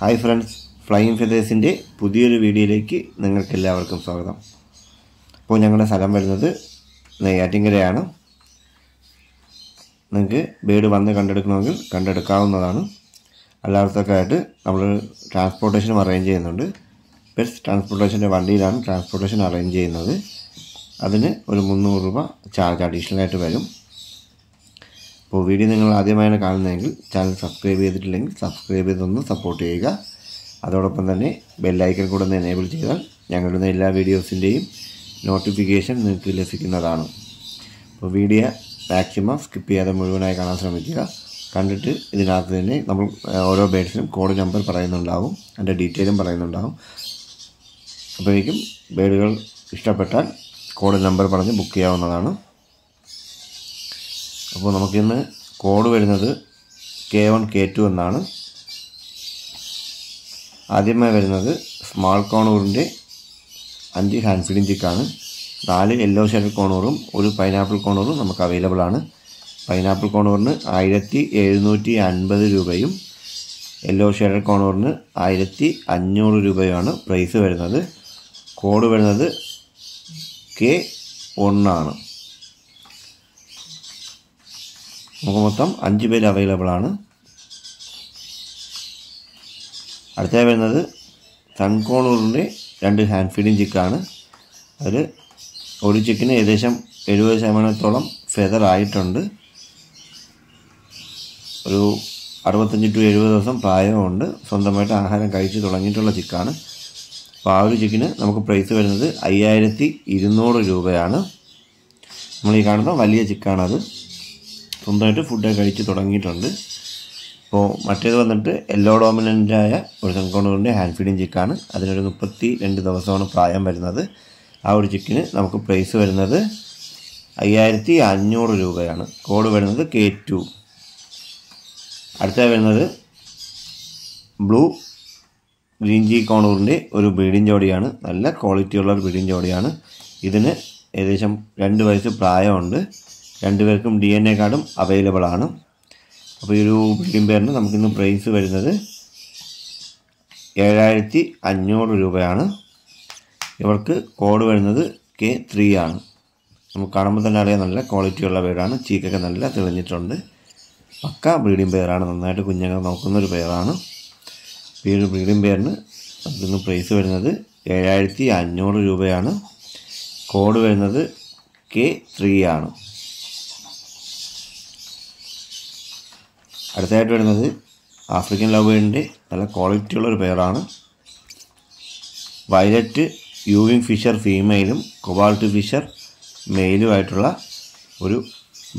Hi friends, flying ഫെതേഴ്സിൻ്റെ പുതിയൊരു വീഡിയോയിലേക്ക് നിങ്ങൾക്കെല്ലാവർക്കും സ്വാഗതം. അപ്പോൾ ഞങ്ങളുടെ സ്ഥലം വരുന്നത് നെയ്യാറ്റിൻകരയാണ്. നിങ്ങൾക്ക് ബേഡ് വന്ന് കണ്ടെടുക്കണമെങ്കിൽ കണ്ടെടുക്കാവുന്നതാണ്. അല്ലാത്തവർക്കായിട്ട് നമ്മൾ ട്രാൻസ്പോർട്ടേഷനും അറേഞ്ച് ചെയ്യുന്നുണ്ട്. പെറ്റ്സ് ട്രാൻസ്പോർട്ടേഷൻ്റെ വണ്ടിയിലാണ് ട്രാൻസ്പോർട്ടേഷൻ അറേഞ്ച് ചെയ്യുന്നത്. അതിന് ഒരു 300 രൂപ ചാർജ് അഡീഷണലായിട്ട് വരും. അപ്പോൾ വീഡിയോ നിങ്ങൾ ആദ്യമായാണ് കാണുന്നതെങ്കിൽ ചാനൽ സബ്സ്ക്രൈബ് ചെയ്തിട്ടില്ലെങ്കിൽ സബ്സ്ക്രൈബ് ചെയ്തൊന്ന് സപ്പോർട്ട് ചെയ്യുക. അതോടൊപ്പം തന്നെ ബെല്ലൈക്കൺ കൂടെ ഒന്ന് എനേബിൾ ചെയ്താൽ ഞങ്ങളുടെ എല്ലാ വീഡിയോസിൻ്റെയും നോട്ടിഫിക്കേഷൻ നിങ്ങൾക്ക് ലഭിക്കുന്നതാണ്. അപ്പോൾ വീഡിയോ മാക്സിമം സ്കിപ്പ് ചെയ്യാതെ മുഴുവനായി കാണാൻ ശ്രമിക്കുക. കണ്ടിട്ട് ഇതിനകത്ത് തന്നെ നമ്മൾ ഓരോ ബേഡ്സിനും കോഡ് നമ്പർ പറയുന്നുണ്ടാവും, അതിൻ്റെ ഡീറ്റെയിലും പറയുന്നുണ്ടാവും. അപ്പോഴേക്കും ബേഡുകൾ ഇഷ്ടപ്പെട്ടാൽ കോഡ് നമ്പർ പറഞ്ഞ് ബുക്ക് ചെയ്യാവുന്നതാണ്. അപ്പോൾ നമുക്കിന്ന് കോഡ് വരുന്നത് K1 K2 എന്നാണ്. ആദ്യമായി വരുന്നത് സ്മാൾ കോണൂറിൻ്റെ 5 ഹാൻഡ് ഫീഡിംഗ് ചിക്കാണ്. 4 യെല്ലോ ഷെഡഡ് കോണൂറും ഒരു പൈനാപ്പിൾ കോണൂറും നമുക്ക് അവൈലബിൾ ആണ്. പൈനാപ്പിൾ കോണൂറിന് 1750 രൂപയും യെല്ലോ ഷെഡഡ് കോണൂറിന് 1500 രൂപയുമാണ് പ്രൈസ് വരുന്നത്. കോഡ് വരുന്നത് K1 ആണ്. നമുക്ക് മൊത്തം 5 പേര് അവൈലബിൾ ആണ്. അടുത്തായി വരുന്നത് സൺകോണൂറിൻ്റെ 2 ഹാൻഡ് ഫീഡിംഗ് ചിക്കാണ്. അതിൽ ഒരു ചിക്കിന് ഏകദേശം 70% ഫെദർ ആയിട്ടുണ്ട്. ഒരു 65 to 70 ദിവസം പ്രായമുണ്ട്. സ്വന്തമായിട്ട് ആഹാരം കഴിച്ച് തുടങ്ങിയിട്ടുള്ള ചിക്കാണ്. അപ്പോൾ ആ ഒരു ചിക്കിന് നമുക്ക് പ്രൈസ് വരുന്നത് 5200 രൂപയാണ്. നമ്മളീ കാണുന്ന വലിയ ചിക്കാണത്. സ്വന്തമായിട്ട് ഫുഡൊക്കെ കഴിച്ച് തുടങ്ങിയിട്ടുണ്ട്. അപ്പോൾ മറ്റേത് വന്നിട്ട് യെല്ലോ ഡോമിനൻ്റായ ഒരു സൺകോണൂറിൻ്റെ ഹാൻഡ് ഫീഡിംഗ് ചിക്കാണ്. അതിനൊരു 32 ദിവസമാണ് പ്രായം വരുന്നത്. ആ ഒരു ചിക്കിന് നമുക്ക് പ്രൈസ് വരുന്നത് 5500 രൂപയാണ്. കോഡ് വരുന്നത് K2. അടുത്ത വരുന്നത് ബ്ലൂ ഗ്രീൻ ജി കോണൂറിൻ്റെ ഒരു ബ്രീഡിംഗ് ജോഡിയാണ്. നല്ല ക്വാളിറ്റിയുള്ള ഒരു ബ്രീഡിംഗ് ജോഡിയാണ്. ഇതിന് ഏകദേശം 2 വയസ്സ് പ്രായമുണ്ട്. 2 പേർക്കും DNA കാർഡും അവൈലബിൾ ആണ്. അപ്പോൾ ഈ ഒരു ബ്രീഡിംഗ് പെയറിന് നമുക്കിന്ന് പ്രൈസ് വരുന്നത് 7500 രൂപയാണ്. ഇവർക്ക് കോഡ് വരുന്നത് K3 ആണ്. നമുക്ക് കാണുമ്പോൾ തന്നെ അറിയാം, നല്ല ക്വാളിറ്റിയുള്ള പെയറാണ്. ചീക്കൊക്കെ നല്ല തെളിഞ്ഞിട്ടുണ്ട്. പക്ക ബ്രീഡിംഗ് പെയറാണ്. നന്നായിട്ട് കുഞ്ഞുങ്ങൾ നോക്കുന്നൊരു പെയറാണ്. ഈ ഒരു ബ്രീഡിംഗ് പെയറിന് നമുക്കിന്ന് പ്രൈസ് വരുന്നത് 7500 രൂപയാണ്. കോഡ് വരുന്നത് K3 ആണ്. അടുത്തായിട്ട് വരുന്നത് ആഫ്രിക്കൻ ലവ് ബേർഡിൻ്റെ നല്ല ക്വാളിറ്റിയുള്ളൊരു പെയറാണ്. വയലറ്റ് യൂവിങ് ഫിഷർ ഫീമെയിലും കൊബാൾട്ട് ഫിഷർ മെയിലുമായിട്ടുള്ള ഒരു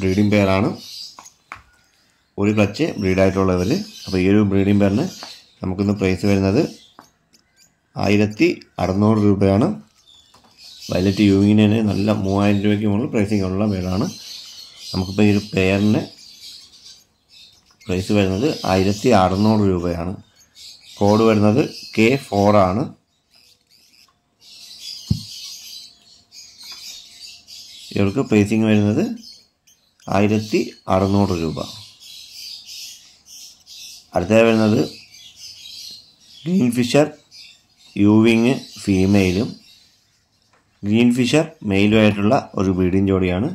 ബ്രീഡിംഗ് പെയറാണ്. ഒരു ക്ലച്ച് ബ്രീഡായിട്ടുള്ളവർ. അപ്പോൾ ഈ ഒരു ബ്രീഡിംഗ് പെയറിന് നമുക്കിന്ന് പ്രൈസ് വരുന്നത് 1600 രൂപയാണ്. വയലറ്റ് യൂവിങ്ങിന് തന്നെ നല്ല 3000 രൂപയ്ക്ക് മുകളിൽ പ്രൈസിംഗ് ഉള്ള പെയറാണ്. നമുക്കിപ്പോൾ ഈ ഒരു പെയറിന് പ്രൈസ് വരുന്നത് 1600 രൂപയാണ്. കോഡ് വരുന്നത് K4 ആണ്. ഇവർക്ക് പ്രൈസിങ് വരുന്നത് 1600 രൂപ. അടുത്തതായി വരുന്നത് ഗ്രീൻ ഫിഷർ യൂവിങ് ഫീമെയിലും ഗ്രീൻ ഫിഷർ മെയിലുമായിട്ടുള്ള ഒരു ബ്രീഡിംഗ് ജോഡിയാണ്.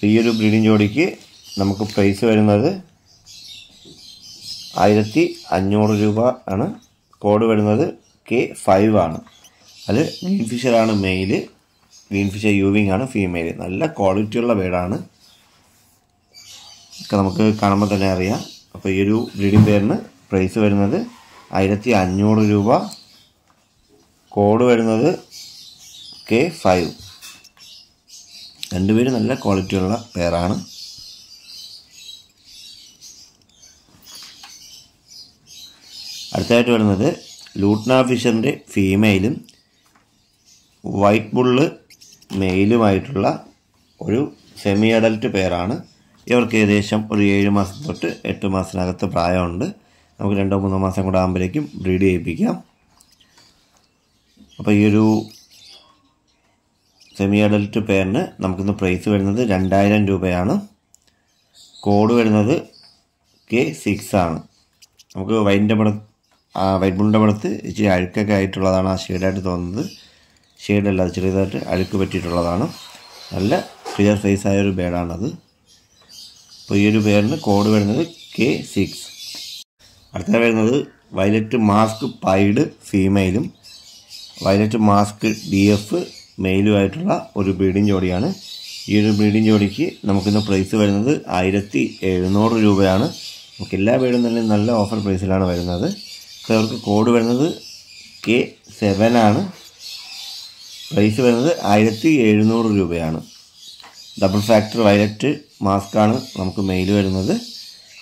ഈ ഒരു ബ്രീഡിംഗ് ജോഡിക്ക് നമുക്ക് പ്രൈസ് വരുന്നത് 1500 രൂപ ആണ്. കോഡ് വരുന്നത് K5 ആണ്. അത് ഗ്രീൻ ഫിഷറാണ് മെയില്, ഗ്രീൻ ഫിഷർ യൂവിങ് ആണ് ഫീമെയിൽ. നല്ല ക്വാളിറ്റിയുള്ള ബേഡാണ്. ഒക്കെ നമുക്ക് കാണുമ്പോൾ തന്നെ അറിയാം. അപ്പോൾ ഈ ഒരു ബ്രീഡിംഗ് പെയറിന് പ്രൈസ് വരുന്നത് 1500 രൂപ. കോഡ് വരുന്നത് K5. 2 പേര് നല്ല ക്വാളിറ്റിയുള്ള പെയറാണ്. അടുത്തായിട്ട് വരുന്നത് ലൂട്ട്ന ഫിഷറിൻ്റെ ഫീമെയിലും വൈറ്റ് ബുള്ള് മെയിലുമായിട്ടുള്ള ഒരു സെമി അഡൽട്ട് പെയറാണ്. ഇവർക്ക് ഏകദേശം ഒരു 7 മാസം തൊട്ട് 8 മാസത്തിനകത്ത് പ്രായമുണ്ട്. നമുക്ക് 2-3 മാസം കൂടെ ആകുമ്പോഴേക്കും ബ്രീഡ് ചെയ്യിപ്പിക്കാം. അപ്പോൾ ഈ ഒരു സെമി അഡൽട്ട് പെയറിന് നമുക്കിന്ന് പ്രൈസ് വരുന്നത് 2000 രൂപയാണ്. കോഡ് വരുന്നത് K6 ആണ്. നമുക്ക് വൈറ്റിൻ്റെ വൈറ്റ് ബോളിൻ്റെ പുറത്ത് ഇച്ചിരി അഴുക്കൊക്കെ ആയിട്ടുള്ളതാണ് ആ ഷെയ്ഡായിട്ട് തോന്നുന്നത്. ഷെയ്ഡല്ല, അത് ചെറിയതായിട്ട് അഴുക്ക് പറ്റിയിട്ടുള്ളതാണ്. നല്ല ക്ലിയർ ഫേസ് ആയൊരു ബേഡാണത്. അപ്പോൾ ഈ ഒരു പേരിന് കോഡ് വരുന്നത് K6. അടുത്ത വരുന്നത് വയലറ്റ് മാസ്ക് പൈഡ് ഫീമെയിലും വയലറ്റ് മാസ്ക് DF മെയിലുമായിട്ടുള്ള ഒരു ബ്രീഡിംഗ് ജോഡിയാണ്. ഈ ഒരു ബ്രീഡിംഗ് ജോഡിക്ക് നമുക്കിന്ന് പ്രൈസ് വരുന്നത് 1700 രൂപയാണ്. നമുക്ക് എല്ലാ ബേഡും തന്നെ നല്ല ഓഫർ പ്രൈസിലാണ് വരുന്നത്. അപ്പോൾ അവർക്ക് കോഡ് വരുന്നത് K7 ആണ്. പ്രൈസ് വരുന്നത് 1700 രൂപയാണ്. ഡബിൾ ഫാക്ടർ വയലറ്റ് മാസ്കാണ് നമുക്ക് മെയിൽ വരുന്നത്.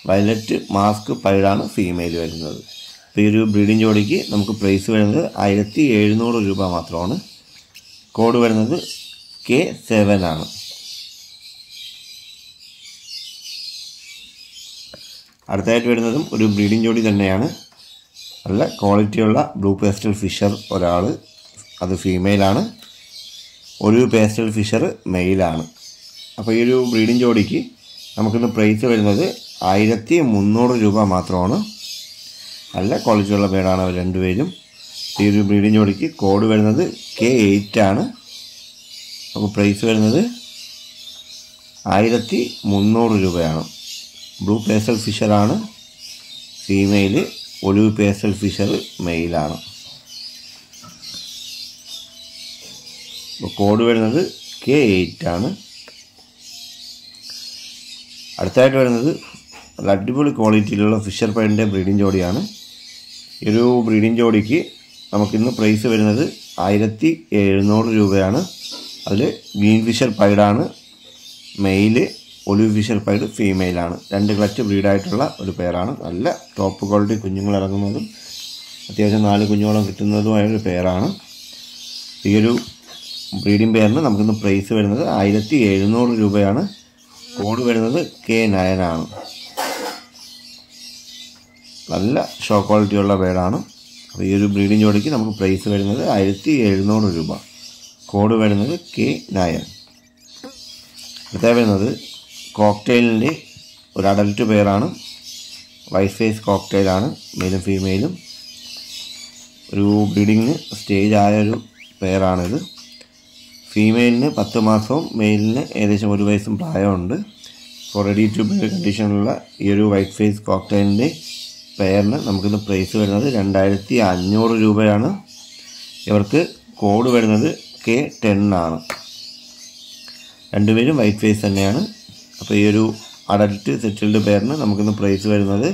വയലറ്റ് മാസ്ക് പൈഡാണ് ഫീമെയിൽ വരുന്നത്. അപ്പോൾ ഈ ഒരു ബ്രീഡിംഗ് ജോഡിക്ക് നമുക്ക് പ്രൈസ് വരുന്നത് 1700 രൂപ മാത്രമാണ്. കോഡ് വരുന്നത് K7 ആണ്. അടുത്തായിട്ട് വരുന്നതും ഒരു ബ്രീഡിംഗ് ജോഡി തന്നെയാണ്. നല്ല ക്വാളിറ്റിയുള്ള ബ്ലൂ പേസ്റ്റൽ ഫിഷർ ഒരാൾ, അത് ഫീമെയിലാണ്. ഒരു പേസ്റ്റൽ ഫിഷർ മെയിലാണ്. അപ്പോൾ ഈ ഒരു ബ്രീഡിംഗ് ജോഡിക്ക് നമുക്കിന്ന് പ്രൈസ് വരുന്നത് 1300 രൂപ മാത്രമാണ്. നല്ല ക്വാളിറ്റിയുള്ള ബേഡാണ് അവർ രണ്ടുപേരും. ഈ ഒരു ബ്രീഡിംഗ് ജോഡിക്ക് കോഡ് വരുന്നത് K8 ആണ്. അപ്പോൾ പ്രൈസ് വരുന്നത് 1300 രൂപയാണ്. ബ്ലൂ പേസ്റ്റൽ ഫിഷറാണ് ഫീമെയിൽ, ഒലിവ് പേസ്റ്റൽ ഫിഷർ മെയിലാണ്. അപ്പോൾ കോഡ് വരുന്നത് K8 ആണ്. അടുത്തായിട്ട് വരുന്നത് നല്ല അടിപൊളി ക്വാളിറ്റിയിലുള്ള ഫിഷർ പൈഡിൻ്റെ ബ്രീഡിംഗ് ജോഡിയാണ്. ഈ ഒരു ബ്രീഡിംഗ് ജോഡിക്ക് നമുക്കിന്ന് പ്രൈസ് വരുന്നത് 1700 രൂപയാണ്. അതിൽ ഗ്രീൻ ഫിഷർ പൈഡാണ് മെയില്, ഒലിവ് ഫിഷർ പൈഡ് ഫീമെയിലാണ്. രണ്ട് ക്ലച്ച് ബ്രീഡായിട്ടുള്ള ഒരു പെയറാണ്. നല്ല ടോപ്പ് ക്വാളിറ്റി കുഞ്ഞുങ്ങൾ ഇറങ്ങുന്നതും അത്യാവശ്യം 4 കുഞ്ഞുങ്ങളും കിട്ടുന്നതുമായൊരു പെയറാണ്. ഈ ഒരു ബ്രീഡിംഗ് പെയറിന് നമുക്കിന്ന് പ്രൈസ് വരുന്നത് 1700 രൂപയാണ്. കോഡ് വരുന്നത് K9 ആണ്. നല്ല ഷോ ക്വാളിറ്റിയുള്ള ബേഡാണ്. അപ്പോൾ ഈ ഒരു ബ്രീഡിംഗ് ജോഡിക്ക് നമുക്ക് പ്രൈസ് വരുന്നത് 1700 രൂപ. കോഡ് വരുന്നത് K9. അടുത്ത വരുന്നത് കോക്ടെയിലിൻ്റെ ഒരു അഡൽട്ട് പെയറാണ്. വൈറ്റ് ഫേസ് കോക്ടെയിലാണ്, മെയിലും ഫീമെയിലും. ഒരു ബ്രീഡിങ്ങിന് സ്റ്റേജ് ആയൊരു പെയറാണിത്. ഫീമെയിലിന് 10 മാസവും മെയിലിന് ഏകദേശം 1 വയസ്സും പ്രായമുണ്ട്. ഇപ്പോൾ റെഡി ടു ബെയർ കണ്ടീഷനുള്ള ഈ ഒരു വൈറ്റ് ഫേസ് കോക്ടെയിലിൻ്റെ പെയറിന് നമുക്കിന്ന് പ്രൈസ് വരുന്നത് 2500 രൂപയാണ്. ഇവർക്ക് കോഡ് വരുന്നത് K10 ആണ്. രണ്ടുപേരും വൈറ്റ് ഫേസ് തന്നെയാണ്. അപ്പോൾ ഈ ഒരു അഡൽട്ട് സെറ്റിൽഡ് പെയറിന് നമുക്കിന്ന് പ്രൈസ് വരുന്നത്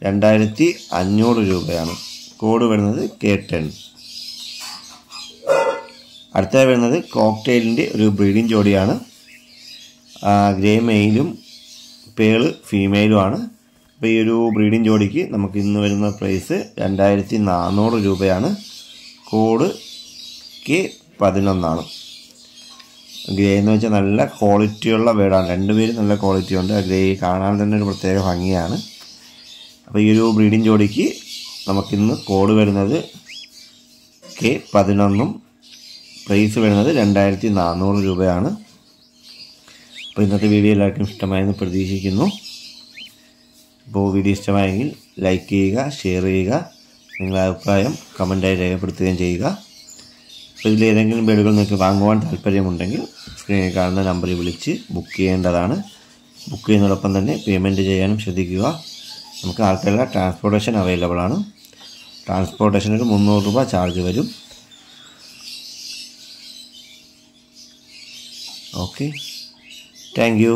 2500 രൂപയാണ്. കോഡ് വരുന്നത് K10. അടുത്ത വരുന്നത് കോക്ടെയിലിൻ്റെ ഒരു ബ്രീഡിംഗ് ജോഡിയാണ്. ഗ്രേ മെയിലും പേള് ഫീമെയിലുമാണ്. അപ്പോൾ ഈ ഒരു ബ്രീഡിംഗ് ജോഡിക്ക് നമുക്ക് ഇന്ന് വരുന്ന പ്രൈസ് 2400 രൂപയാണ്. കോഡ് K11 ആണ്. ഗ്രേ എന്ന് വെച്ചാൽ നല്ല ക്വാളിറ്റിയുള്ള ബേഡാണ്. രണ്ടുപേരും നല്ല ക്വാളിറ്റി ഉണ്ട്. ഗ്രേ കാണാൻ തന്നെ ഒരു പ്രത്യേക ഭംഗിയാണ്. അപ്പോൾ ഈ ഒരു ബ്രീഡിംഗ് ജോഡിക്ക് നമുക്കിന്ന് കോഡ് വരുന്നത് K11. പ്രൈസ് വരുന്നത് 2400 രൂപയാണ്. അപ്പോൾ ഇന്നത്തെ വീഡിയോ എല്ലാവർക്കും ഇഷ്ടമായെന്ന് പ്രതീക്ഷിക്കുന്നു. അപ്പോൾ വീഡിയോ ഇഷ്ടമായെങ്കിൽ ലൈക്ക് ചെയ്യുക, ഷെയർ ചെയ്യുക, നിങ്ങളുടെ അഭിപ്രായം കമൻറ്റായി രേഖപ്പെടുത്തുകയും ചെയ്യുക. അപ്പോൾ ഇതിലേതെങ്കിലും ബേഡുകൾ നിങ്ങൾക്ക് വാങ്ങുവാൻ താല്പര്യമുണ്ടെങ്കിൽ സ്ക്രീനിൽ കാണുന്ന നമ്പറിൽ വിളിച്ച് ബുക്ക് ചെയ്യേണ്ടതാണ്. ബുക്ക് ചെയ്യുന്നതോടൊപ്പം തന്നെ പേയ്മെൻറ്റ് ചെയ്യാനും ശ്രദ്ധിക്കുക. നമുക്ക് ആൾക്കാരുടെ ട്രാൻസ്പോർട്ടേഷൻ അവൈലബിൾ ആണ്. ട്രാൻസ്പോർട്ടേഷനൊരു 300 രൂപ ചാർജ് വരും. Okay, thank you.